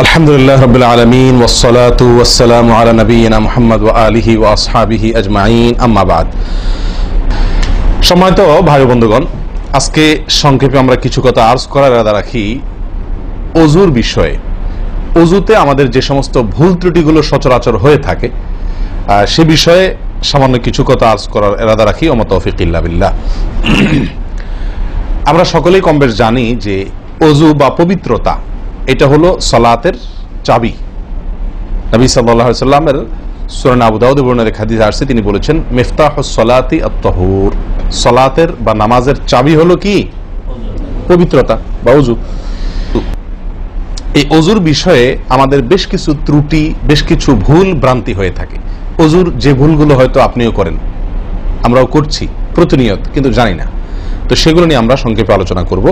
আলহামদুলিল্লাহ রাব্বিল আলামিন ওয়াসসালাতু ওয়াসসালামু আলা নাবিয়িনা মুহাম্মদ ওয়া আলিহি ওয়া আসহাবিহি আজমাইন, আম্মা বাদ। সম্মানিত ভাই বন্ধুগণ, আজকে সংক্ষেপে আমরা কিছু কথা আরজ করার ইরাদা রাখি ওযুর বিষয়ে। ওযুতে আমাদের যে সমস্ত ভুল ত্রুটিগুলো সচরাচর হয়ে থাকে সে বিষয়ে সামান্য কিছু কথা আরজ করার ইরাদা রাখি। ওয়া মা তাওফীক ইল্লা বিল্লাহ। আমরা সকলেই কমবেশ জানি যে ওযু বা পবিত্রতা এটা হলো সালাতের চাবি। নবী সাল্লাল্লাহু আলাইহি ওয়াসাল্লামের সূরা আবু দাউদে বর্ণিত হাদিসে আসছে, তিনি বলেছেন মিফতাহুস সালাতি আত-তাহুর, সালাতের বা নামাজের চাবি হলো কি? পবিত্রতা বা ওযু। এই ওযুর বিষয়ে আমাদের বেশ কিছু ত্রুটি, বেশ কিছু ভুল ভ্রান্তি হয়ে থাকে। ওযুর যে ভুলগুলো হয়তো আপনিও করেন, আমরাও করছি প্রতিনিয়ত, কিন্তু জানি না। তো সেগুলো নিয়ে আমরা সংক্ষেপে আলোচনা করব।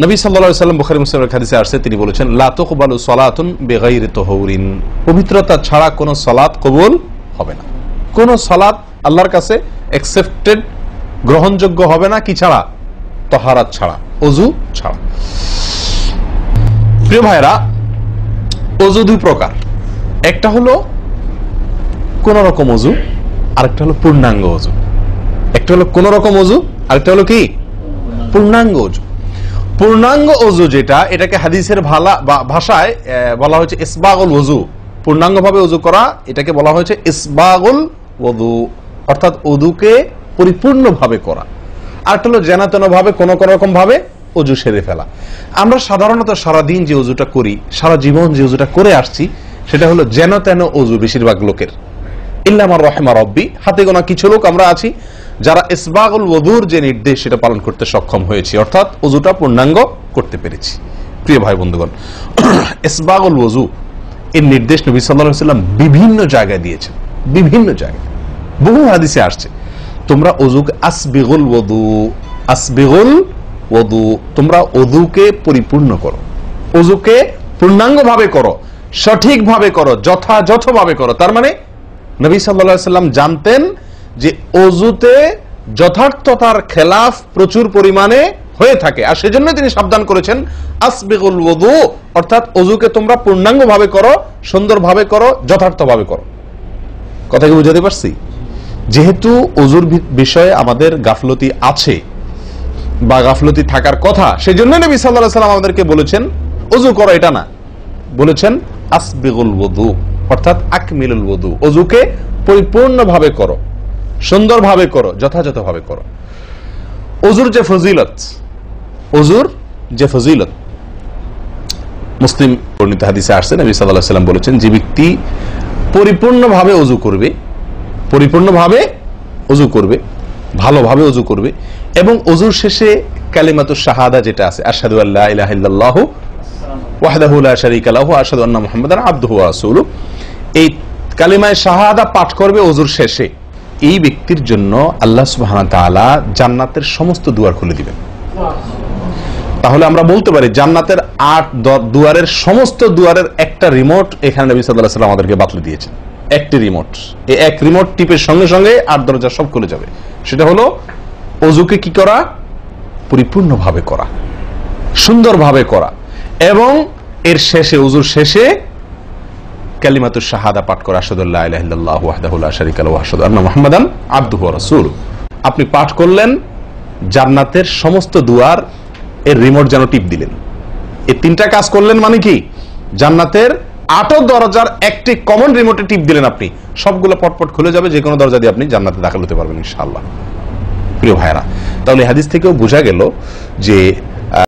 নবী সাল্লাল্লাহু আলাইহি ওয়াসাল্লাম বুখারী মুসলিমের হাদিসে আসছে, তিনি বলেছেন লা তুকবালু সালাতুন বিগাইরি তাহুরিন, পবিত্রতা ছাড়া কোনো সালাত কবুল হবে না। কোন সালাত আল্লাহর কাছে অ্যাকসেপ্টেড, গ্রহণযোগ্য হবে না কি ছাড়া? তাহারাত ছাড়া, ওযু ছাড়া। প্রিয় ভাইরা, ওযু দুই প্রকার, একটা হলো কোন রকম ওযু, আরেকটা হলো পূর্ণাঙ্গ ওযু। একটা হলো কোন রকম ওযু, আরেকটা হলো কি? পূর্ণাঙ্গ ওযু। পূর্ণাঙ্গ ওযু যেটা, এটাকে হাদিসের ভাষায় বলা হয়েছে ইসবাগুল ওযু। পূর্ণাঙ্গ ভাবে ওযু করা, এটাকে বলা হয়েছে ইসবাগুল ওযু, অর্থাৎ ওযুকে পরিপূর্ণ ভাবে করা। আরেকটা হলো যেন ভাবে কোন রকম ভাবে ওযু সেরে ফেলা। আমরা সাধারণত সারা দিন যে ওযুটা করি, সারা জীবন যে ওযুটা করে আসছি, সেটা হলো যেন তেন ওযু বেশিরভাগ লোকের। ইল্লা মান রাহিমা রাব্বি, হাতে গোনা কিছু লোক আমরা আছি যারা ইসবাগুল ওযুর যে নির্দেশ সেটা পালন করতে সক্ষম হয়েছি, অর্থাৎ ওযুটা পূর্ণাঙ্গ করতে পেরেছি। প্রিয় ভাই বন্ধুগণ, ইসবাগুল ওযু এর নির্দেশ নবী সাল্লাল্লাহু আলাইহি ওয়াসাল্লাম বিভিন্ন জায়গায় দিয়েছেন, বিভিন্ন জায়গায় বহু হাদিসে আসছে, তোমরা ওযুকে আসবিগুল ওযু, আসবিগুল ওযু, তোমরা ওযুকে পরিপূর্ণ করো, ওযুকে পূর্ণাঙ্গ ভাবে করো, সঠিক ভাবে করো, যথাযথভাবে করো। তার মানে নবী সাল্লাল্লাহু আলাইহি ওয়াসাল্লাম জানতেন যে ওযুতে যথার্থতার খেলাফ প্রচুর পরিমাণে হয়ে থাকে, আর সেজন্য তিনি সাবধান করেছেন আসবিগুল ওযু, অর্থাৎ ওযুকে তোমরা পূর্ণাঙ্গ ভাবে করো, সুন্দরভাবে করো, যথার্থভাবে করো। কথা কি বুঝাতে পারছি? যেহেতু ওযুর বিষয়ে আমাদের গাফলতি আছে বা গাফলতি থাকার কথা, সেজন্য নবী সাল্লাল্লাহু আলাইহি ওয়াসাল্লাম আমাদেরকে বলেছেন ওযু করো, এটা না, বলেছেন আসবিগুল ওযু, অর্থাৎ আকমিলুল ওযু, ওযুকে পরিপূর্ণভাবে করো, সুন্দরভাবে করো, যথাযথভাবে করো। ওযুর যে ফজিলত, ওযুর যে ফজিলত মুসলিম বর্ণিত হাদিসে আসছে, নবী সাল্লাল্লাহু আলাইহি ওয়াসাল্লাম বলেছেন যে ব্যক্তি পরিপূর্ণভাবে ওযু করবে, পরিপূর্ণভাবে ওযু করবে, ভালোভাবে ওযু করবে, এবং ওযুর শেষে কালিমাতুশ শাহাদা যেটা আছে, আশহাদু আল্লা ইলাহা ইল্লাল্লাহু ওয়াহদাহু লা শারীকা লাহু ওয়া আশহাদু আন্না মুহাম্মাদান আবদুহু ওয়া রাসূলুহু, এই কালিমায়ে শাহাদা পাঠ করবে ওযুর শেষে, এই ব্যক্তির জন্য আল্লাহ সুবহানাহু ওয়া তাআলা জান্নাতের সমস্ত দুয়ার খুলে দিবেন। তাহলে আমরা বলতে পারি জান্নাতের 8 দুয়ারের সমস্ত দুয়ারের একটা রিমোট এখানে নবী সাল্লাল্লাহু আলাইহি ওয়াসাল্লাম আমাদেরকে বাতলে দিয়েছেন। একটি রিমোট, এই এক রিমোট টিপের সঙ্গে সঙ্গে 8 দরজা সব খুলে যাবে। সেটা হলো ওযুকে কি করা? পরিপূর্ণভাবে করা, সুন্দরভাবে করা, এবং এর শেষে, ওযুর শেষে কালিমাতুশ শাহাদা পাঠ করা, আশহাদু আল্লা ইলাহা ইল্লাল্লাহু ওয়াহদাহু লা শারীকা লাহু ওয়া আশহাদু আন্না মুহাম্মাদান আবদুহু ওয়া রাসূলুহু। আপনি পাঠ করলেন, জান্নাতের সমস্ত দুয়ার এর রিমোট যেন টিপ দিলেন। এই তিনটা কাজ করলেন মানে কি? জান্নাতের 8 দরজার একটি কমন রিমোটে টিপ দিলেন আপনি, সবগুলো পটপট খুলে যাবে, যে কোনো দরজা দিয়ে আপনি জান্নাতে দাখিল হতে পারবেন ইনশাআল্লাহ। প্রিয় ভাইরা, তাহলে হাদিস থেকেও বোঝা গেল যে